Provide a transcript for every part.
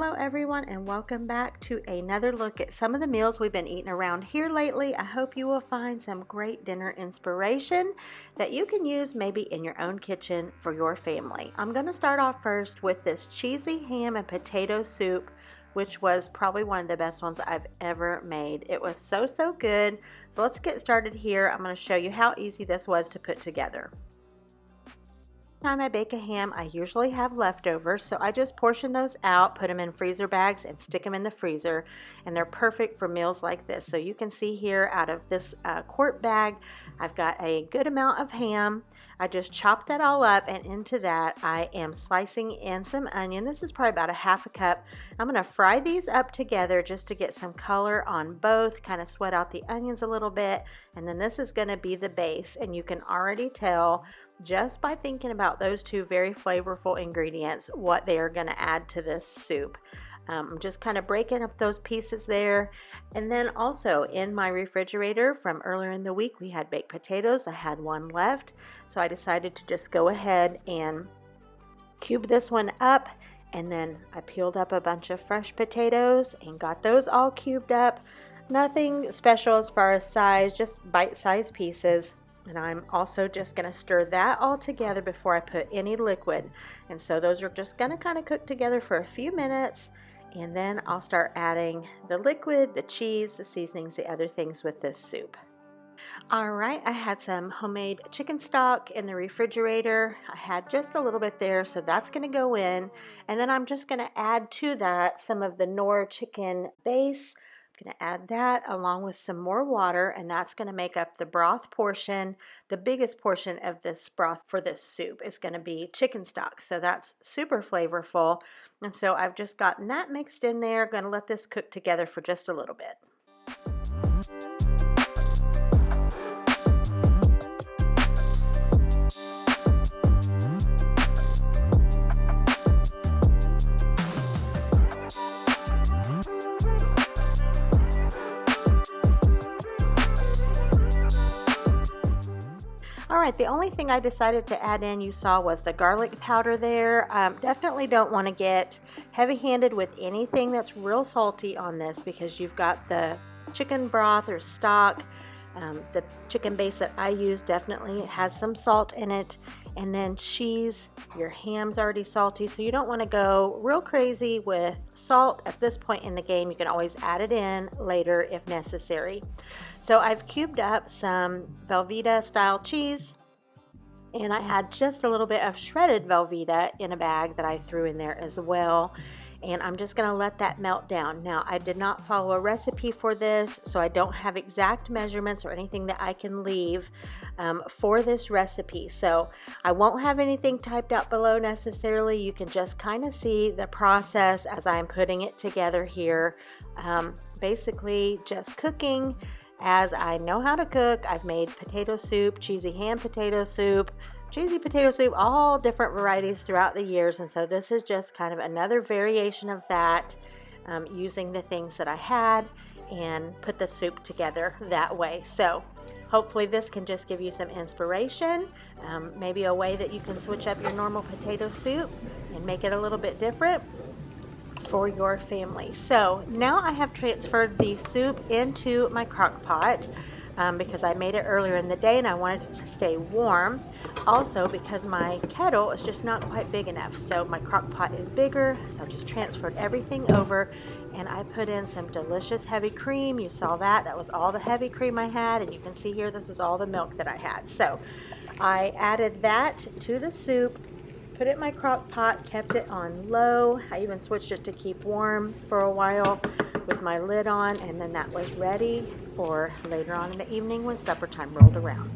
Hello everyone, and welcome back to another look at some of the meals we've been eating around here lately. I hope you will find some great dinner inspiration that you can use maybe in your own kitchen for your family. I'm going to start off first with this cheesy ham and potato soup, which was probably one of the best ones I've ever made. It was so good. So let's get started here. I'm going to show you how easy this was to put together. Time I bake a ham, I usually have leftovers, so I just portion those out, put them in freezer bags, and stick them in the freezer, and they're perfect for meals like this. So you can see here, out of this quart bag, I've got a good amount of ham. I just chopped that all up, and into that I am slicing in some onion. This is probably about a half a cup. I'm going to fry these up together just to get some color on both, kind of sweat out the onions a little bit, and then this is going to be the base, and you can already tell just by thinking about those two very flavorful ingredients what they are going to add to this soup. I'm just kind of breaking up those pieces there. And then also in my refrigerator from earlier in the week, we had baked potatoes. I had one left, so I decided to just go ahead and cube this one up, and then I peeled up a bunch of fresh potatoes and got those all cubed up. Nothing special as far as size, just bite-sized pieces. And I'm also just going to stir that all together before I put any liquid. And so those are just going to kind of cook together for a few minutes, and then I'll start adding the liquid, the cheese, the seasonings, the other things with this soup. Alright, I had some homemade chicken stock in the refrigerator. I had just a little bit there, so that's going to go in. And then I'm just going to add to that some of the Knorr chicken base. Going to add that along with some more water, and that's going to make up the broth portion. The biggest portion of this broth for this soup is going to be chicken stock, so that's super flavorful. And so I've just gotten that mixed in there. Going to let this cook together for just a little bit. Alright, the only thing I decided to add in, you saw, was the garlic powder there. Definitely don't want to get heavy-handed with anything that's real salty on this, because you've got the chicken broth or stock. The chicken base that I use definitely has some salt in it. And then cheese, your ham's already salty, so you don't want to go real crazy with salt at this point in the game. You can always add it in later if necessary. So I've cubed up some Velveeta style cheese, and I had just a little bit of shredded Velveeta in a bag that I threw in there as well. And I'm just going to let that melt down. Now, I did not follow a recipe for this, so I don't have exact measurements or anything that I can leave for this recipe. So I won't have anything typed out below necessarily. You can just kind of see the process as I'm putting it together here. Basically just cooking as I know how to cook. I've made potato soup, cheesy ham potato soup, cheesy potato soup, all different varieties throughout the years, and so this is just kind of another variation of that, using the things that I had and put the soup together that way. So hopefully this can just give you some inspiration, maybe a way that you can switch up your normal potato soup and make it a little bit different for your family. So now I have transferred the soup into my crock pot. Because I made it earlier in the day and I wanted it to stay warm. Also because my kettle is just not quite big enough, so my crock pot is bigger, so I just transferred everything over, and I put in some delicious heavy cream. You saw that. That was all the heavy cream I had, and you can see here this was all the milk that I had. So I added that to the soup, put it in my crock pot, kept it on low. I even switched it to keep warm for a while with my lid on, and then that was ready for later on in the evening when supper time rolled around.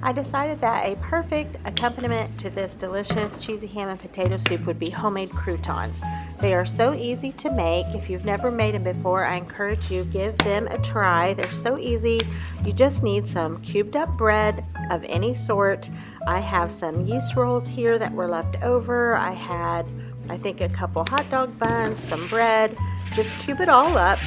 I decided that a perfect accompaniment to this delicious cheesy ham and potato soup would be homemade croutons. They are so easy to make. If you've never made them before, I encourage you, give them a try. They're so easy. You just need some cubed up bread of any sort. I have some yeast rolls here that were left over. I had, I think, a couple hot dog buns, some bread. Just cube it all up,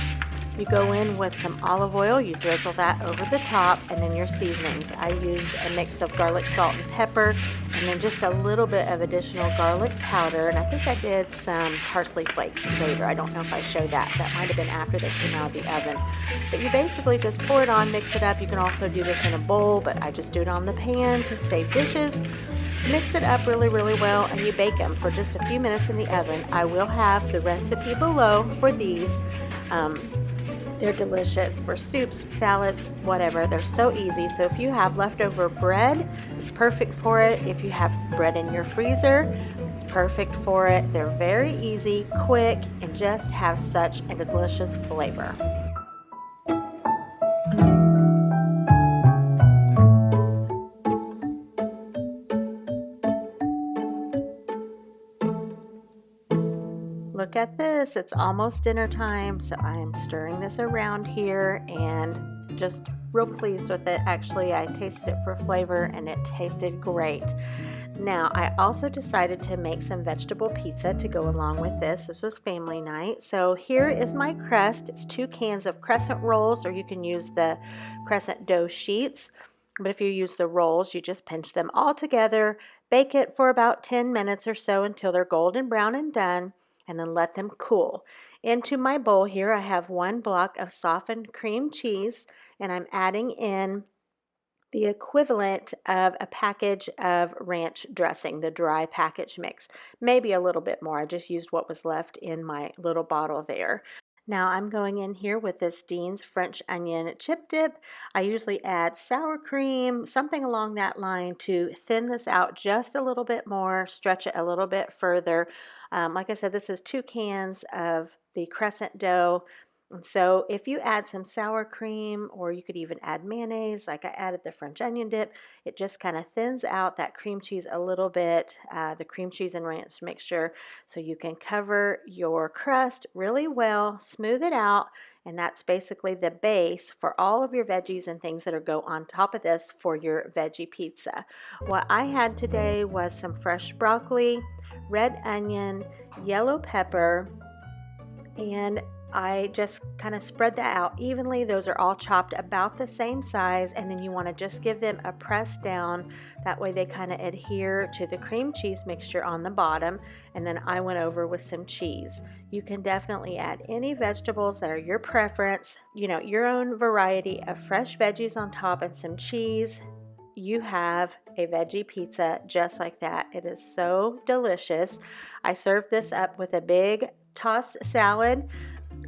You go in with some olive oil, you drizzle that over the top, and then your seasonings. I used a mix of garlic, salt, and pepper, and then just a little bit of additional garlic powder, and I think I did some parsley flakes later. I don't know if I showed that. That might have been after they came out of the oven. But you basically just pour it on, mix it up. You can also do this in a bowl, but I just do it on the pan to save dishes. Mix it up really, really well, and you bake them for just a few minutes in the oven. I will have the recipe below for these. They're delicious for soups, salads, whatever. They're so easy. So if you have leftover bread, it's perfect for it. If you have bread in your freezer, it's perfect for it. They're very easy, quick, and just have such a delicious flavor. Look at this, it's almost dinner time, so I'm stirring this around here and just real pleased with it. Actually, I tasted it for flavor and it tasted great. Now, I also decided to make some vegetable pizza to go along with this. This was family night. So here is my crust. It's 2 cans of crescent rolls, or you can use the crescent dough sheets. But if you use the rolls, you just pinch them all together, bake it for about 10 minutes or so until they're golden brown and done, and then let them cool. Into my bowl here, I have 1 block of softened cream cheese, and I'm adding in the equivalent of a package of ranch dressing, the dry package mix. Maybe a little bit more. I just used what was left in my little bottle there. Now I'm going in here with this Dean's French onion chip dip. I usually add sour cream, something along that line to thin this out just a little bit more, stretch it a little bit further. Like I said, this is 2 cans of the crescent dough. And so if you add some sour cream, or you could even add mayonnaise, like I added the French onion dip, it just kind of thins out that cream cheese a little bit, the cream cheese and ranch mixture, so you can cover your crust really well, smooth it out, and that's basically the base for all of your veggies and things that are go on top of this for your veggie pizza. What I had today was some fresh broccoli, red onion, yellow pepper, and I just kind of spread that out evenly. Those are all chopped about the same size, and then you want to just give them a press down. That way they kind of adhere to the cream cheese mixture on the bottom. And then I went over with some cheese. You can definitely add any vegetables that are your preference, your own variety of fresh veggies on top and some cheese. You have a veggie pizza just like that. It is so delicious. I served this up with a big tossed salad.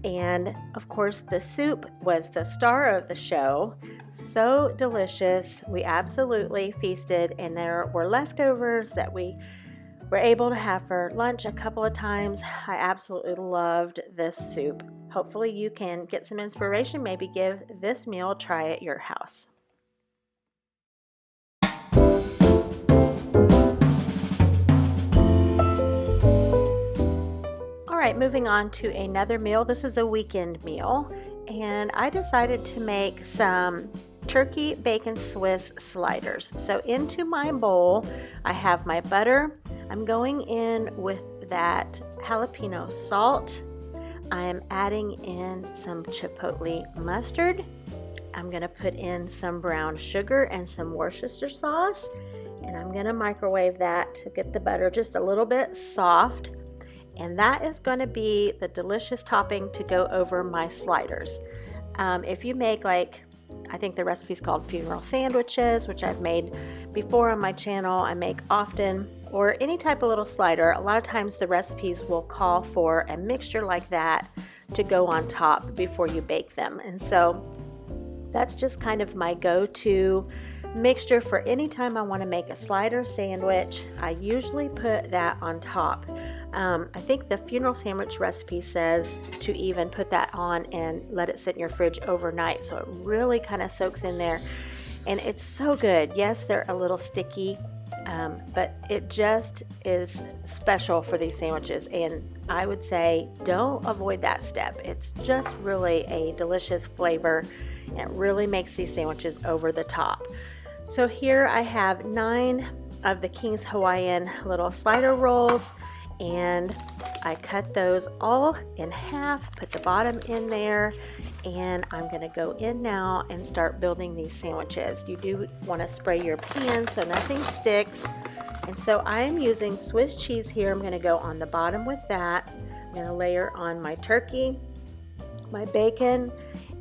And of course, the soup was the star of the show. So delicious. We absolutely feasted, and there were leftovers that we were able to have for lunch a couple of times. I absolutely loved this soup. Hopefully you can get some inspiration, maybe give this meal a try at your house. Alright, moving on to another meal. This is a weekend meal, and I decided to make some turkey bacon Swiss sliders. So into my bowl, I have my butter. I'm going in with that jalapeno salt. I am adding in some chipotle mustard. I'm going to put in some brown sugar and some Worcestershire sauce, and I'm going to microwave that to get the butter just a little bit soft. And that is going to be the delicious topping to go over my sliders. If you make, I think the recipe is called funeral sandwiches, which I've made before on my channel, I make often, or any type of little slider, a lot of times the recipes will call for a mixture like that to go on top before you bake them. And so that's just kind of my go-to mixture for any time I want to make a slider sandwich. I usually put that on top. I think the funeral sandwich recipe says to even put that on and let it sit in your fridge overnight, so it really kind of soaks in there, and it's so good. Yes, they're a little sticky, but it just is special for these sandwiches, and I would say don't avoid that step. It's just really a delicious flavor, and it really makes these sandwiches over the top. So here I have 9 of the King's Hawaiian little slider rolls, and I cut those all in half, put the bottom in there, and I'm going to go in now and start building these sandwiches. You do want to spray your pan so nothing sticks. And so I am using Swiss cheese here. I'm going to go on the bottom with that. I'm going to layer on my turkey, my bacon,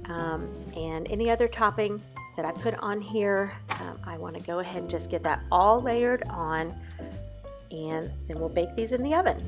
and any other topping that I put on here. I want to go ahead and just get that all layered on, and then we'll bake these in the oven.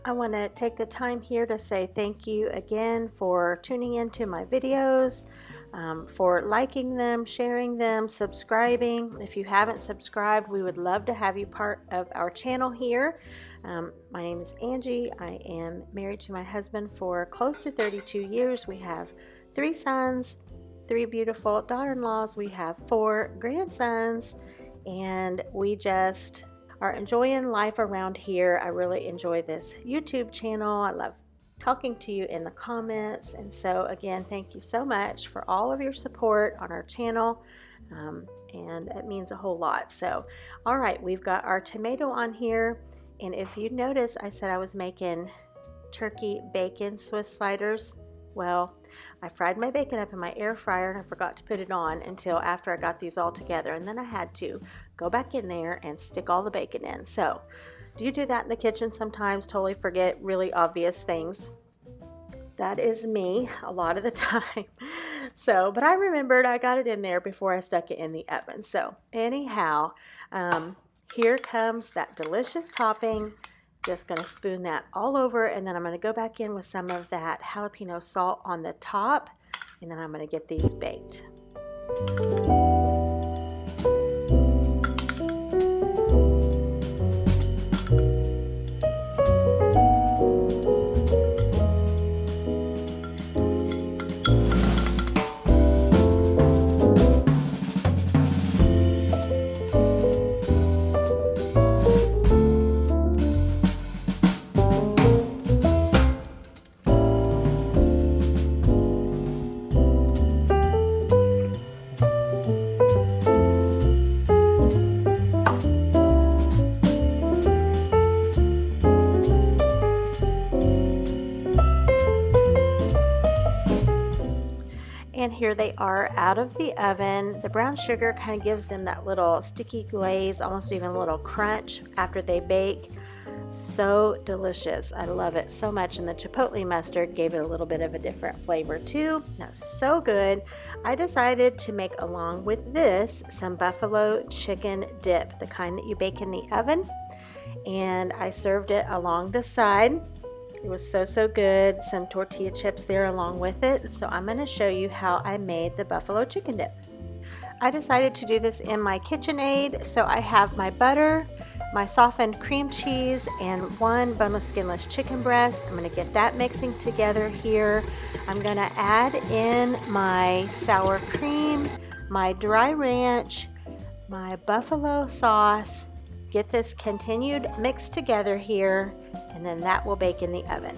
I want to take the time here to say thank you again for tuning into my videos, for liking them, sharing them, subscribing. If you haven't subscribed, we would love to have you part of our channel here. My name is Angie. I am married to my husband for close to 32 years. We have 3 sons, 3 beautiful daughter-in-laws. We have 4 grandsons, and we just are enjoying life around here. I really enjoy this YouTube channel. I love talking to you in the comments. And so again, thank you so much for all of your support on our channel. And it means a whole lot. So, all right, we've got our tomato on here. And if you notice, I said I was making turkey bacon Swiss sliders. Well, I fried my bacon up in my air fryer and I forgot to put it on until after I got these all together. And then I had to go back in there and stick all the bacon in. So, do you do that in the kitchen sometimes? Totally forget really obvious things. That is me a lot of the time. So, but I remembered I got it in there before I stuck it in the oven. So, anyhow, here comes that delicious topping. Just going to spoon that all over, and then I'm going to go back in with some of that jalapeno salt on the top, and then I'm going to get these baked. And here they are out of the oven. The brown sugar kind of gives them that little sticky glaze, almost even a little crunch after they bake. So delicious. I love it so much. And the chipotle mustard gave it a little bit of a different flavor too. That's so good. I decided to make along with this some buffalo chicken dip, the kind that you bake in the oven. And I served it along the side. It was so good. Some tortilla chips there along with it. So I'm going to show you how I made the buffalo chicken dip. I decided to do this in my KitchenAid. So I have my butter, my softened cream cheese, and 1 boneless skinless chicken breast. I'm going to get that mixing together here. I'm going to add in my sour cream, my dry ranch, my buffalo sauce. Get this continued mixed together here, and then that will bake in the oven.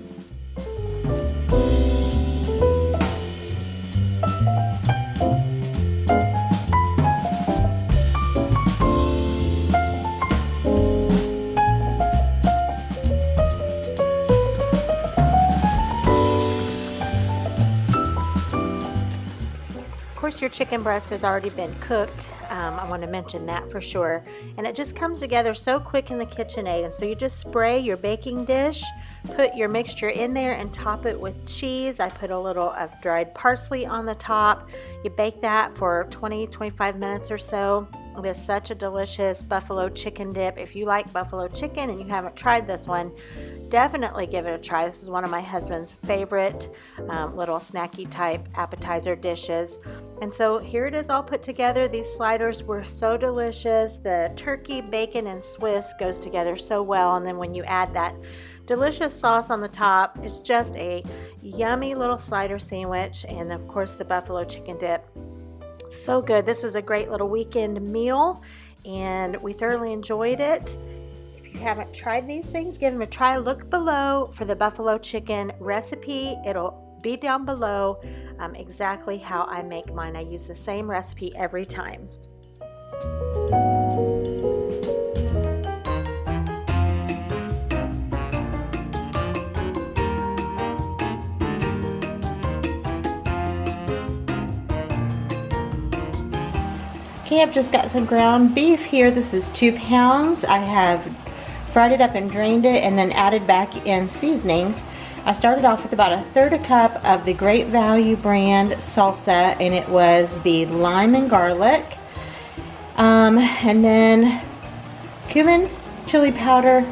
Of course, your chicken breast has already been cooked. I want to mention that for sure. And it just comes together so quick in the KitchenAid. And so you just spray your baking dish, put your mixture in there, and top it with cheese. I put a little of dried parsley on the top. You bake that for 20-25 minutes or so. It is such a delicious buffalo chicken dip. If you like buffalo chicken and you haven't tried this one, definitely give it a try. This is one of my husband's favorite little snacky type appetizer dishes. And so here it is all put together. These sliders were so delicious. The turkey, bacon, and Swiss goes together so well. And then when you add that delicious sauce on the top, it's just a yummy little slider sandwich. And of course the buffalo chicken dip. So good. This was a great little weekend meal and we thoroughly enjoyed it. If you haven't tried these things, give them a try. Look below for the buffalo chicken recipe. It'll be down below exactly how I make mine. I use the same recipe every time. Okay, I've just got some ground beef here. This is 2 pounds. I have fried it up and drained it and then added back in seasonings. I started off with about 1/3 cup of the Great Value brand salsa, and it was the lime and garlic. And then cumin, chili powder,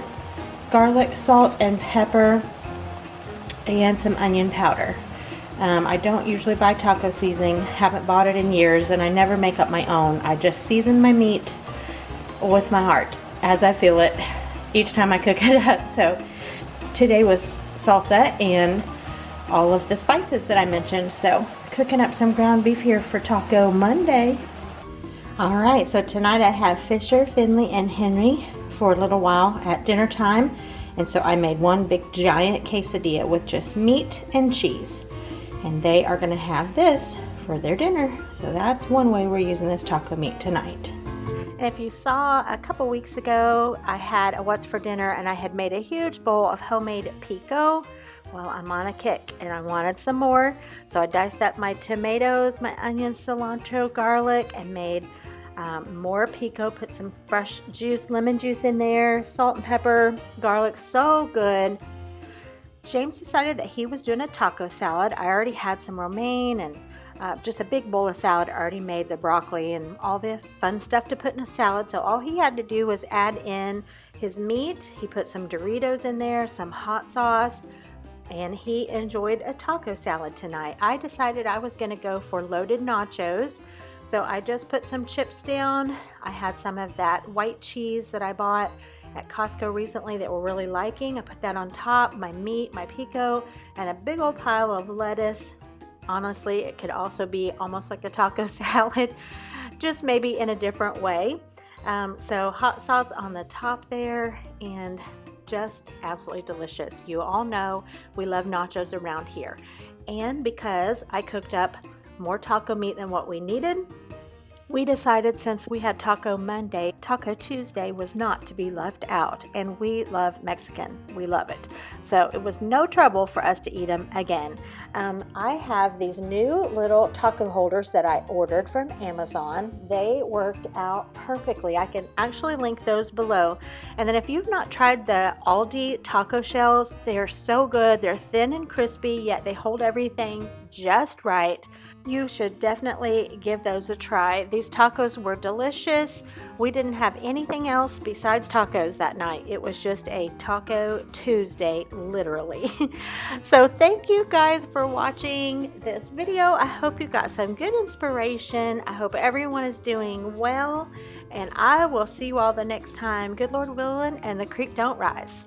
garlic, salt, and pepper, and some onion powder. I don't usually buy taco seasoning, haven't bought it in years, and I never make up my own. I just season my meat with my heart as I feel it each time I cook it up. So today was salsa and all of the spices that I mentioned. So cooking up some ground beef here for Taco Monday. Alright, so tonight I have Fisher, Finley, and Henry for a little while at dinner time. And so I made one big giant quesadilla with just meat and cheese. And they are going to have this for their dinner. So that's one way we're using this taco meat tonight. And if you saw a couple weeks ago, I had a what's for dinner and I had made a huge bowl of homemade pico. Well, I'm on a kick and I wanted some more. So I diced up my tomatoes, my onions, cilantro, garlic, and made more pico. Put some fresh juice, lemon juice in there, salt and pepper, garlic, so good. James decided that he was doing a taco salad. I already had some romaine and just a big bowl of salad. I already made the broccoli and all the fun stuff to put in a salad. So all he had to do was add in his meat. He put some Doritos in there, some hot sauce, and he enjoyed a taco salad tonight. I decided I was going to go for loaded nachos. So I just put some chips down. I had some of that white cheese that I bought at Costco recently that we're really liking. I put that on top, my meat, my pico, and a big old pile of lettuce. Honestly, it could also be almost like a taco salad, just maybe in a different way. So hot sauce on the top there, and just absolutely delicious. You all know we love nachos around here. And because I cooked up more taco meat than what we needed, we decided since we had Taco Monday, Taco Tuesday was not to be left out. And we love Mexican. We love it. So it was no trouble for us to eat them again. I have these new little taco holders that I ordered from Amazon. They worked out perfectly. I can actually link those below. And then if you've not tried the Aldi taco shells, they're so good. They're thin and crispy, yet they hold everything just right. You should definitely give those a try. These tacos were delicious. We didn't have anything else besides tacos that night. It was just a Taco Tuesday, literally. So thank you guys for watching this video. I hope you got some good inspiration. I hope everyone is doing well. And I will see you all the next time. Good Lord willing, and the creek don't rise.